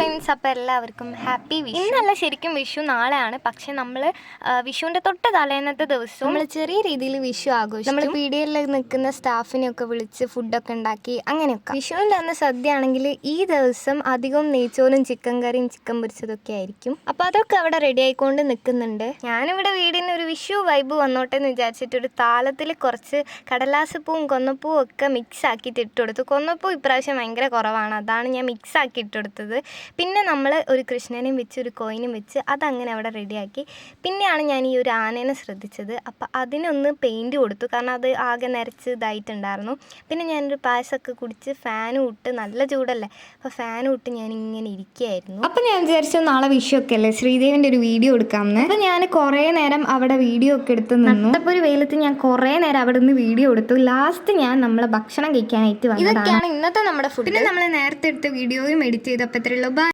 Friends, അപ്പോൾ എല്ലാവർക്കും happy Vishu. ഇന്നല്ല ശരിക്കും വിഷു, നാളെയാണ്. പക്ഷെ നമ്മൾ വിഷുവിൻ്റെ തൊട്ട് തലേന്നത്തെ ദിവസം നമ്മൾ ചെറിയ രീതിയിൽ വിഷു ആഘോഷിക്കും. നമ്മൾ പീടികയിൽ നിൽക്കുന്ന സ്റ്റാഫിനെയൊക്കെ വിളിച്ച് ഫുഡൊക്കെ ഉണ്ടാക്കി അങ്ങനെയൊക്കെ. വിഷുവിൻ്റെ അന്ന് സദ്യ ആണെങ്കിൽ ഈ ദിവസം അധികം നെയ്ച്ചോറും ചിക്കൻ കറിയും ചിക്കൻ പൊരിച്ചതൊക്കെ ആയിരിക്കും. അപ്പോൾ അതൊക്കെ അവിടെ റെഡി ആയിക്കൊണ്ട് നിൽക്കുന്നുണ്ട്. ഞാനിവിടെ വീടിന് ഒരു വിഷു വൈബ് വന്നോട്ടെ എന്ന് വിചാരിച്ചിട്ട് ഒരു താളത്തിൽ കുറച്ച് കടലാസപ്പൂവും കൊന്നപ്പൂവും ഒക്കെ മിക്സ് ആക്കിയിട്ട് ഇട്ടുകൊടുത്തു. കൊന്നപ്പൂ ഇപ്രാവശ്യം ഭയങ്കര കുറവാണ്, അതാണ് ഞാൻ മിക്സ് ആക്കി ഇട്ടുകൊടുത്തത്. പിന്നെ നമ്മൾ ഒരു കൃഷ്ണനെയും വെച്ച് ഒരു കോയിനും വെച്ച് അതങ്ങനെ അവിടെ റെഡിയാക്കി. പിന്നെയാണ് ഞാൻ ഈ ഒരു ആനേനെ ശ്രദ്ധിച്ചത്. അപ്പോൾ അതിനൊന്ന് പെയിൻറ്റ് കൊടുത്തു, കാരണം അത് ആകെ നിറച്ച് ഇതായിട്ടുണ്ടായിരുന്നു. പിന്നെ ഞാനൊരു പായസമൊക്കെ കുടിച്ച് ഫാനും ഇട്ട്, നല്ല ചൂടല്ലേ, അപ്പോൾ ഫാനും ഇട്ട് ഞാനിങ്ങനെ ഇരിക്കുകയായിരുന്നു. അപ്പോൾ ഞാൻ വിചാരിച്ചു നാളെ വിഷുവൊക്കെ അല്ലേ, ശ്രീദേവിൻ്റെ ഒരു വീഡിയോ എടുക്കാമെന്ന്. അപ്പോൾ ഞാൻ കുറേ നേരം അവിടെ വീഡിയോ ഒക്കെ എടുത്ത് നിന്നു. അപ്പോൾ ഒരു വെയിലത്ത് ഞാൻ കുറേ നേരം അവിടെ നിന്ന് വീഡിയോ എടുത്തു. ലാസ്റ്റ് ഞാൻ നമ്മളെ ഭക്ഷണം കഴിക്കാനായിട്ട് വന്നതാണ്. ഇതൊക്കെയാണ് ഇന്നത്തെ നമ്മുടെ ഫുഡ്. പിന്നെ നമ്മൾ നേരത്തെ എടുത്ത വീഡിയോയും എഡിറ്റ് ചെയ്തപ്പോൾ ഇത്രയുള്ള